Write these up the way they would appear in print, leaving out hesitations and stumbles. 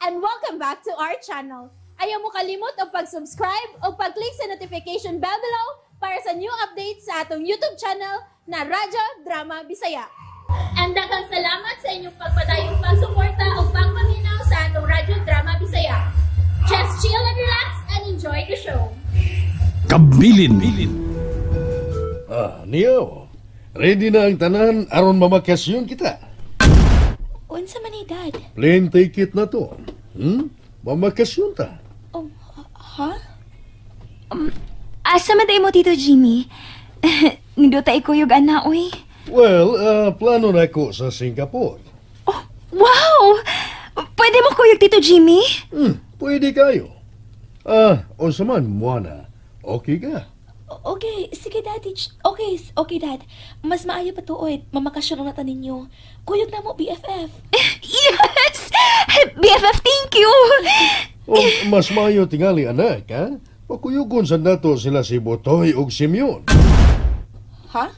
and welcome back to our channel. Ayaw mo kalimot o pag-subscribe o pag-click sa notification bell below para sa new updates sa atong YouTube channel na Radyo Drama Bisaya. And daghang salamat sa inyong pagpadayong pagsuporta o pagpaminaw sa atong Radyo Drama Bisaya. Just chill and relax and enjoy the show. Kabilin. Niyo. Ready na ang tanan aron mamakasyon kita. Unsa man ni Dad? Plane ticket na to. Mamakasyon ta. Ha? Asa man mo, Tito Jimmy? Nindota ikuyog ana, oy. Well, plano na ko sa Singapore. Oh, wow! Pwede mo kuyog, Tito Jimmy? Pwede kayo. Unsa man, Moana. Okay ka? Okay, sige, Daddy. Okay, Dad. Mas maayo pa to, oy. Mamakasyon na natin ninyo. Kuyog na mo, BFF. Yes! BFF, thank you! Mas mayo tingali, anak, ha? Pakuyugon sa nato sila si Botoy ug Simeon. Ha?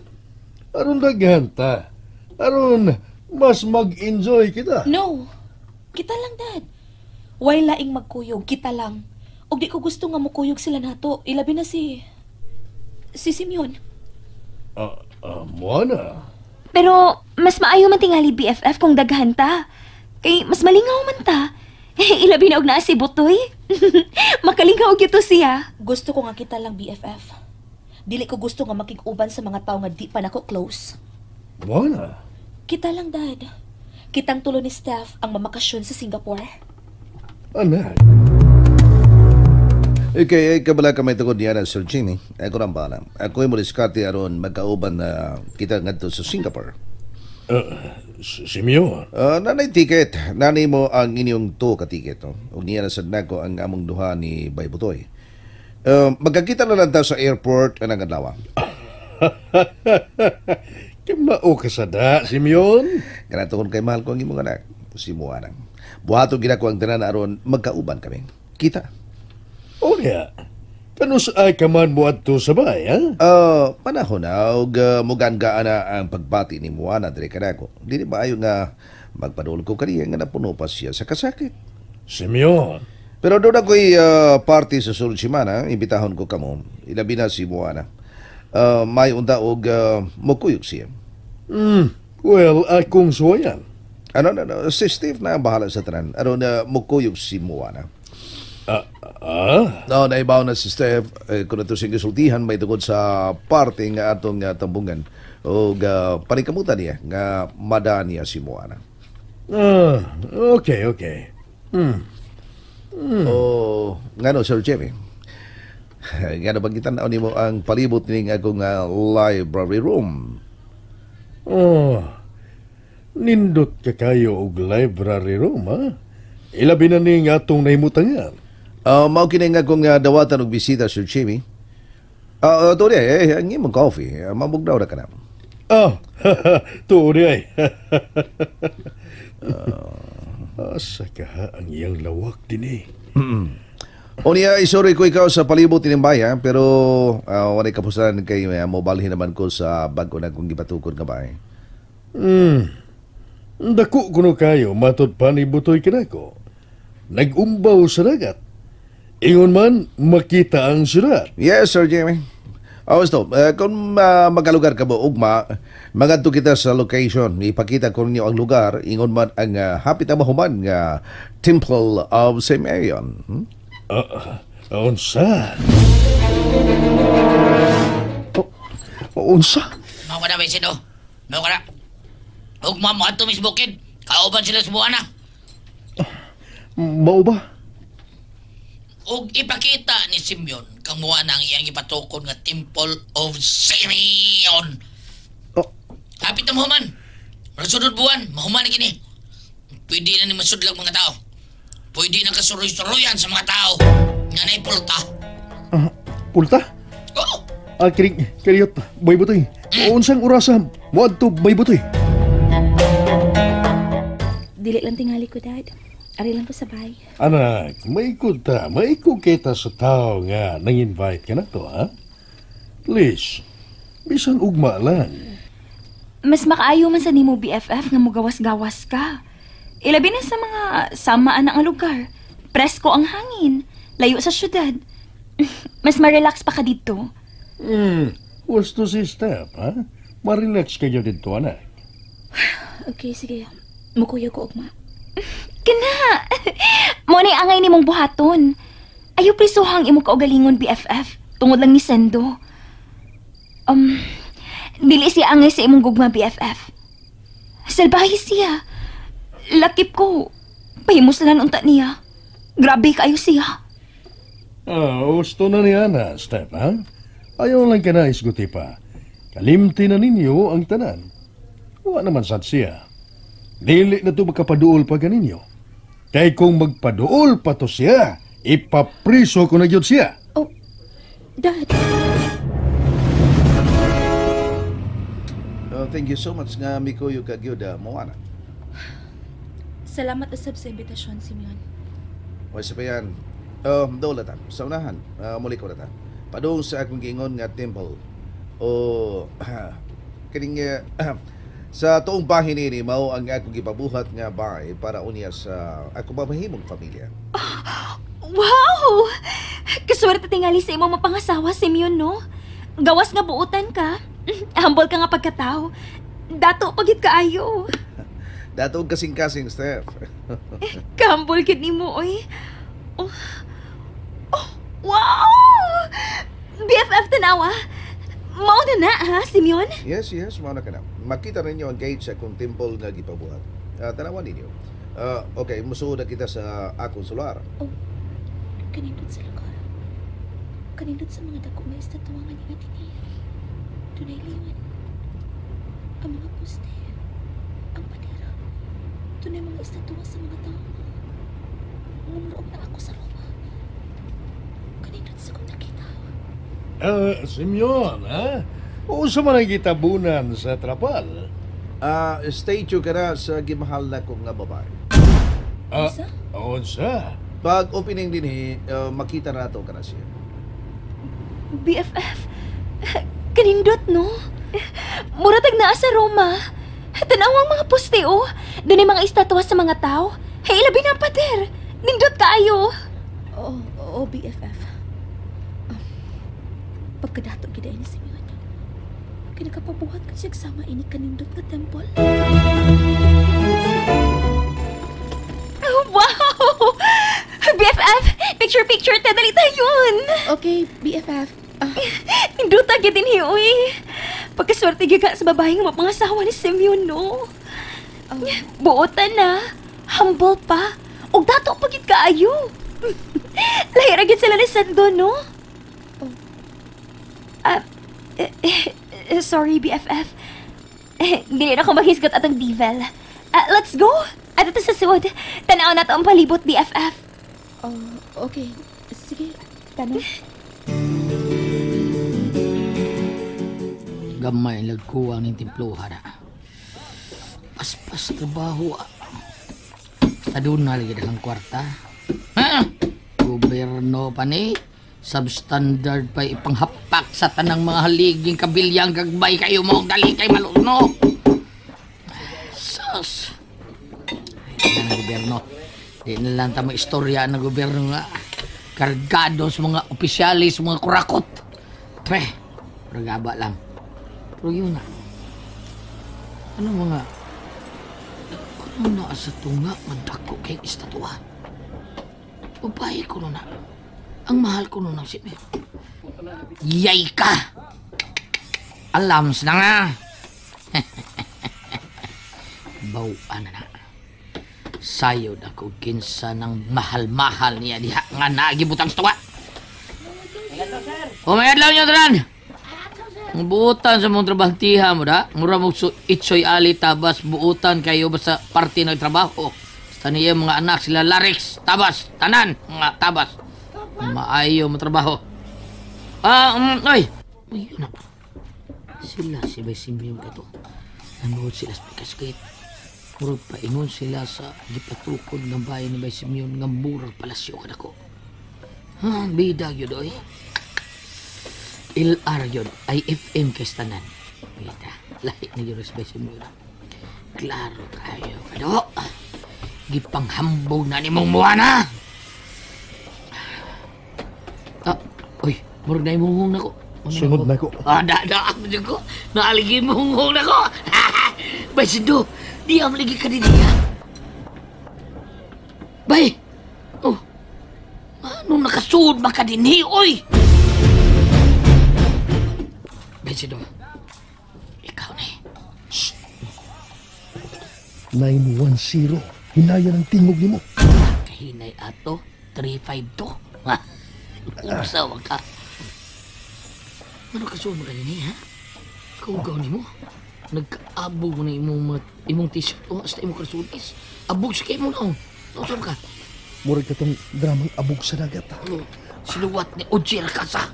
Aron daghan ta. Aron mas mag-enjoy kita. No. Kita lang, Dad. Way laing magkuyog, kita lang. Og di ko gusto nga mukuyog sila nato. Ilabi na si Simeon. Moana. Pero mas maayo man tingali BFF kung daghan ta. Kay mas malingaw man ta. Ilabi na og naa si Butoy. Makalingaw gyud to siya. Gusto ko nga kita lang BFF. Dili ko gusto nga makig-uban sa mga tawo nga di pa nako close. Moana. Kita lang, Dad. Kitang tulo ni Steph ang mamakasyon sa Singapore. Anak. Okay, kabala ka may tungod niya na Sir Jimmy. Ako rin ba na? Ako yung maliskati aron magkauban na kita ngadto sa Singapore. Simeon. Nanay ticket. Nanay mo ang inyong to ka-ticket. Huwag niya na sadna ko ang among duha ni Bay Butoy. Magkakita na lang tayo sa airport ang adlaw. Kimao ka sada, Simeon? Kanato kung kay mahal ko ang imong anak. Si Moana. Buhato gina ko ang tanan aron magkauban kami. Kita. O niya, kanus ay kaman mo adto sa bay, ha? Panahon na, og mugan-gaan na ang pagbati ni Moana dire kanako. Dili ba ayo nga magpadul ko kaniya nga napuno pa siya sa kasakit. Simeon. Pero doon ako'y party sa sulod simana, imbitahon ko kamo. Ilabi na si Moana. May unta og mukuyog siya. Well, akong suwayan. Si Steve na ang bahala sa tanan. Mukuyog si Moana. No, naibaw na si Steph kung ito siyang gisultihan may tungkol sa party nga atong tambungan o panikamutan niya nga madaan niya si Moana. Okay. Ngano, Sir Jimmy? Ngano bang kitanaw ni mo ang palibot ning akong library room? Nindot ka kayo og library room, ha? Ilabi na ning atong nahimutangan. Mao kini nga kung dawatan og bisita, Sir Jimmy. Tore, ang imong coffee, mabugnaw na ka na. Tuori ay. Asa ka ang iyang lawak din eh. O niya, isorry ko ikaw sa palibot ng bayan, pero wala kapusan kay mobalhin naman ko sa bago na kong gipatukod nga bahay. Dako kuno kayo, matod pa ni Butoy kinako. Nag-umbaw sa dagat. Ingon man, makita ang surat. Yes, Sir Jimmy. Stop. Kung magalugar ka mo, ugma, magadto kita sa location. Ipakita ko ninyo ang lugar. Ingon man ang hapit na mahuman nga Temple of St. Marion. Unsa? Unsa? Mau ka na, Vicino? Mau ka na? Ugma mo ato, Miss Bukid. Kauban sila sa buwana. Mao ba? Og ipakita ni Simeon kang muwa na ang iyang ipatukon nga Temple of Simeon. Hapit na mahuman. Rasunod buwan, mahuman na kini. Pwede na ni masudlag mga tao. Pwede na kasuroy-suroyan sa mga tao. Nga na'y pulta. Pulta? Oo. Kariyot, Bay Butoy. Unsang orasa mo adto, Bay Butoy? Dili lang tingali ko, Dad. Ari lang ko sa bahay. Anak, maikot kita sa tao nga nang-invite ka na to, ha? Please, bisan ugma lang. Mas makaayo man sa nimo BFF nga mugawas-gawas ka. Ilabi na sa mga samaan ang lugar. Presko ang hangin. Layo sa syudad. Mas ma-relax pa ka dito. Gusto si Steph, ha? Ma-relax kayo dito, anak. Okay, sige. Mukuya ko, ugma. Kana! Mo ni angay ni mong buhaton. Ayaw prisuhang imo kaugalingon, BFF. Tungod lang ni Sendo. Dili siya angay sa imong gugma, BFF. Salbahe siya. Lakip ko. Pahimos na unta niya. Grabe kayo siya. Gusto na niya na, Steph, ha? Ayaw lang ka na isguti pa. Kalimti na ninyo ang tanan. Huwag naman sad siya. Dili na to makapaduol pa ganinyo. Kaya kung magpaduol pa to siya, ipapriso ko na yun siya. Oh, Dad. Thank you so much nga mikuyo kagyud Moana. Salamat usab sa imbitasyon, Simeon. Wala pa yan. Dawlatan, sa unahan, muli ko na ta. Padung sa akong giingon nga temple. Kining sa tuong bahin ini mao ang akong gipabuhat nga bahay para unya sa akong mamahimong pamilya. Wow! Kaswerte tingali sa imong mapangasawa, Simeon, no? Gawas nga buutan ka. Humble ka nga pagkatao. Dato pagit kaayo. Datog kasing-kasing, Steph. Kahambol gid nimo, oy. Oh, wow! BFF tanawa. Mao na ha, Simeon? Yes, mao na ka na. Makita ninyo ang gate sa akong temple nga gipabuhat. Tanawan ninyo. Okay, musuod na kita sa akong solar. Oh, kanindot sa lugar. Kanindot sa mga dako may estatuangan nga dinhi. Dunay liwan. Ang mga poste. Ang panira. Dunay mga estatwa sa mga tao. Ngumurog na ako sa Roma. Kanindot sa kong nakita. Simeon, ha? O sa man ang gitabunan sa trapal? Statue ka na sa gimahal na kong nga babae. Unsa? Unsa? Pag opening din makita na to ka na siya. BFF, kanindot, no? Muratag naa sa Roma. Tanawang mga poste, oh. Doon ay mga estatwa sa mga tao. Hey, labi na, pater. Nindot kaayo. Oo, BFF. Pagkadato gida ini si Mion. Kinakapabuhat ka siya sama ini kanindot nga temple. Oh, wow! BFF, picture, dali tayon. Okay, BFF. Nindot agad din hiyoy. Pagkaswerte giga sa babae nga mapangasawa ni Simeon, no? Buotan na. Humble pa. Og dato pagit kaayo. Lahir agad sila ni Sando, no? Sorry, BFF. Dili na ako maghisgot atong divel. Let's go. At ito sa suod. Tanaw na to ang palibot, BFF. Okay. Sige, tanong. Gamay lagkuwang ng templuha na. Paspas trabaho. Adun na lagi ang kwarta. Gobyerno pa ni. Substandard pa ipanghapak sa tanang mga haliging kabilyang gagbay kayo mo dali kay maluno. Sus. Yan ang gobyerno. Di na lang tama istorya ng gobyerno nga. Kargado sa mga opisyalis, mga kurakot. Pre, ragaba lang. Pero yun na. Ano mga... Ano na sa tunga, madako kay estatwa. Babae ko na. Ang mahal ko nun ang si Mel. Yay ka! Alams na nga! Bawaan na. Sayod ako kinsa ng mahal-mahal niya diha nga nagibutang sa tuwa. Umayadlaw nyo, Tran! Ang buutan sa mong trabahantiha mo da. Mura mo itsoy ali tabas buutan kayo basta parte ng trabaho. Basta niya mga anak sila Larix, tabas, tanan, mga tabas. Maayo mo trabaho. Ay! Ayun na. Sila si Bay Simeon ka to. Nanood sila sa pagkaskit. Murag pa ingon sila sa gipatukod ng bayan ni Bay Simeon nga murag palasyo ka na ko. Bida yun oy. LR yun. IFM kay tanan. Bida. Lahi na yun sa Bay Simeon. Klaro tayo. Kado. gipanghambog na ni mong muwana. Uy, murag na imuhong na ko. Sunod na ko. Ako dyan ko. Naaligi imuhong na ko. Bay, Sindo, di ang lagi ka din niya. Bay, anong nakasuod maka din ni, oy? Bay, Sindo, ikaw na eh. 910. Hinaya ng tingog ni mo. Kahinay ato, 352. Ha? Usawa ka. Ano kasuod maka din niya, ha? Kaugaw ni mo. Nagkaabog na imong t-shirt o hasta imong karsutis. Abog sa kayo mo na. Nasaan ka? Murag ka tong dramang abog sa dagat. Sinuwat ni Ujir Kasa.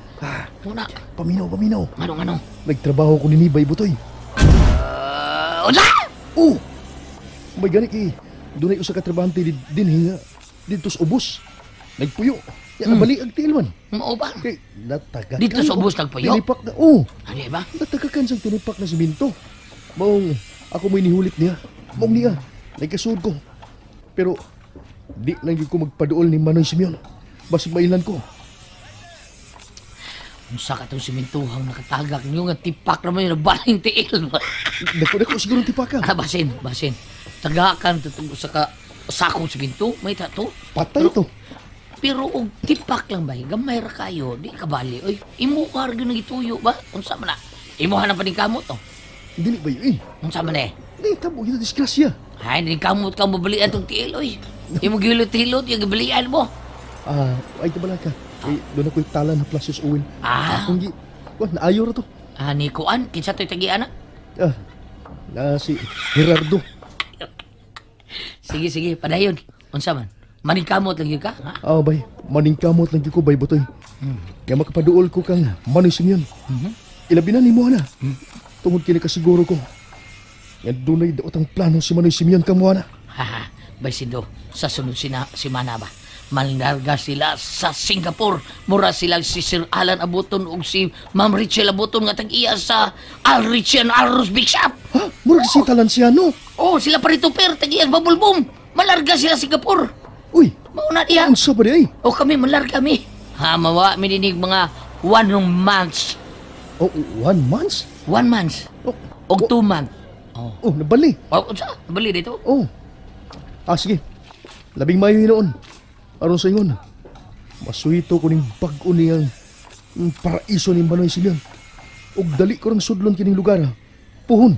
Muna. Paminaw. Anong? Nagtrabaho ko ni Nibay Butoy. Unsa? Oh! May ganik eh. Doon ay usa ka trabahante din hinga. Dito sa ubos. Nagpuyo. Yan nabali ang tiil man. Mao ba? Kay natagakan. Dito sa ubos nagpuyo? Tinipak na. Oh! Ano ba? Natagakan sa tinipak na siminto. Maong ako may nihulit niya. Maong niya. Nagkasuod ko. Pero di lang ko magpaduol ni Manoy Simeon. Basig mailan ko. Unsa ka tong simentuhang nakatagak niyo nga tipak naman yung nabaling tiil. Dako siguro tipak ka. Basin. Tagakan tutong sa sakong siminto. May tato. Patay to. Pero og tipak lang ba? Gamay ra kayo. Di ka bali. Oy, imo ka rin nagituyo ba? Unsa man na? Imo na pa din kamot to. Dili ba yun? Unsa man eh? Di tabo ito disgrasya. Ay, din kamot ka mabalian tong tiil, oy. Imo gilot-hilot, yung gabalian mo. Ay tabala ka. Eh, doon ako'y tala na plasos uwin. Kung naayo ra to. Ni Kuan, kinsa to'y tagiana? Na si Gerardo. Sige, padayon. Unsa man? Maningkamot lang yun ka, ha? Bay. Maningkamot lang yun ko, bay Butoy. Kaya makapaduol ko kang Manoy Simeon. Ilabi na ni mo na. Tungod kinakasiguro ko. Yan doon ay daot ang plano si Manoy Simeon kang mo na. Bay Sindo, sa sunod si Mana ba? Malinarga sila sa Singapore. Mura sila si Sir Alan Abuton o si Ma'am Richel Abuton nga tag-iya sa Al Richie and Alros Big Shop. Mura si Talansiano. Sila pa rito per, tag-iya sa Bubble Boom. Malarga sila Singapore. Uy, mauna diya. Ang sa ba di ay? Kami, malarga kami. Mawa, mininig mga 1 months. 1 month? 1 month. O 2 months. Nabali. Sa? Nabali dito? Sige. Labing Mayo hinoon. Aron sa ingon. Masuito ko ning bag-o niyang paraiso ni Manoy Simeon. Og dali ko rang sudlon kining lugar. Puhon.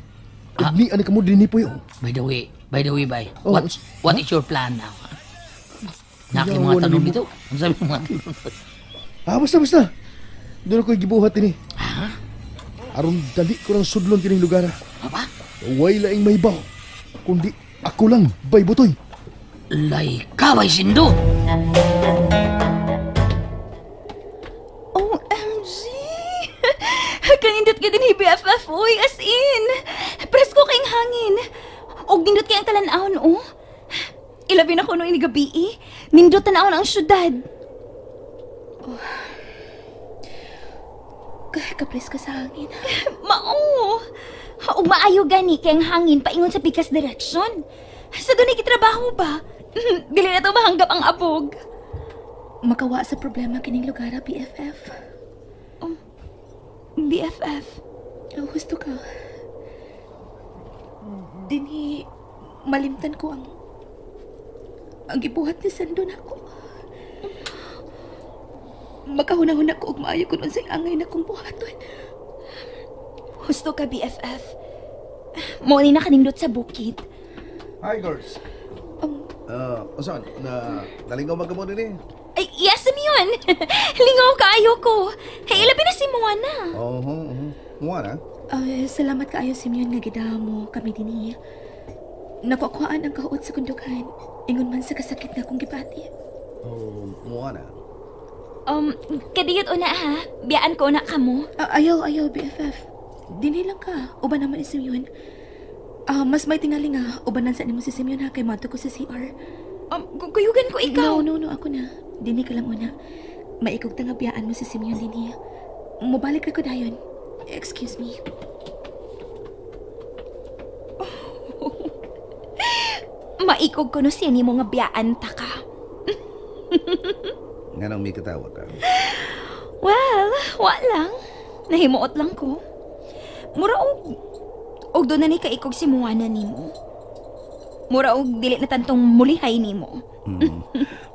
Ug ni ani kamo dinhi puyo. By the way, bay. What is your plan now? Naki mga tanong dito. Ang sabi mga tanong. Basta. Doon ako'y gibuhat ini. Aron dali ko rang sudlon kining lugar. Apa? Way laing may baw. Kundi ako lang, Bay Butoy. Lay ka, Bay Sindo! OMG! Kanindot ka din BFF, oy, as in. Presko kayong hangin. O nindot kayang talanahon, Ilabi na ko nung inigabi, Nindot tanahon ang syudad. Kapresko sa hangin. Ug maayo gani kayang hangin paingon sa pikas direksyon. Sa doon ikitrabaho ba? Dili na to mahanggap ang abog. Makawa sa problema kining lugar, BFF. BFF? Gusto ka? Dinhi, malimtan ko ang gibuhat ni Sandon ako. Makahunahuna ko ug maayo ko nun sa angay na kong buhaton. Gusto ka, BFF? Mo ni nakanindot sa bukid. Hi, girls. Saan? Nalingaw magamo din Ay, yes, Simeon. Lingaw kaayo ko. Hey, ilabi na si Moana. Moana? Salamat kaayo, Simeon, nga gidaw mo kami dinhi. Nakukuhaan ang kahuot sa kundugan. Ingon man sa kasakit na kong gipati. Moana? Kadiyot una ha. Biyaan ko na ka mo. Ayaw, BFF. Dinhi lang ka. Uban naman ni Simeon. Mas may tingali nga. Ubanan sa mo si Simeon ha. Kay mato ko sa CR. Kuyugan ko ikaw. No, ako na. Dinhi ka lang una. Maikog nga biyaan mo si Simeon dinhi. Mubalik na ko dayon. Excuse me. Maikog ko no siya ni mo nga biyaan ta ka. Nga nang may katawa ka. Well, wa lang. Nahimuot lang ko. Mura og doon na ni kaikog si Moana nimo. Mura og dili na tantong mulihay nimo.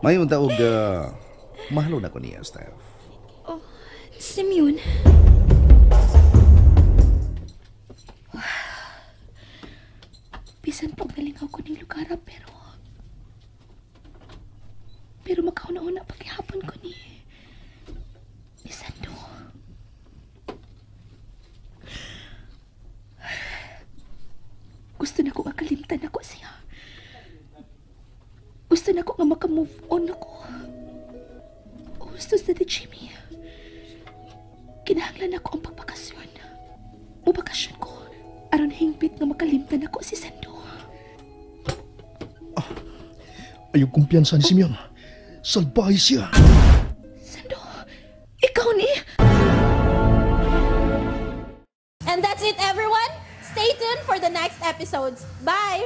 May yung taog, mahalo na ko niya, Steph. Oh, Simeon. Bisan pag nalingaw ko ng lugar, pero makauna-una paghihapon ko ni Sando. Gusto na ko makalimtan ako siya. Gusto na ko nga makamove on ako. Gusto sa di Jimmy. Kinahanglan ako ang pagbakasyon. O bakasyon ko. Aron hingpit nga makalimtan ako si Sando. Ayaw kumpiyansa ni Simeon. Salbahe siya. Sando, ikaw ni? And that's it, everyone. Stay tuned for the next episodes. Bye!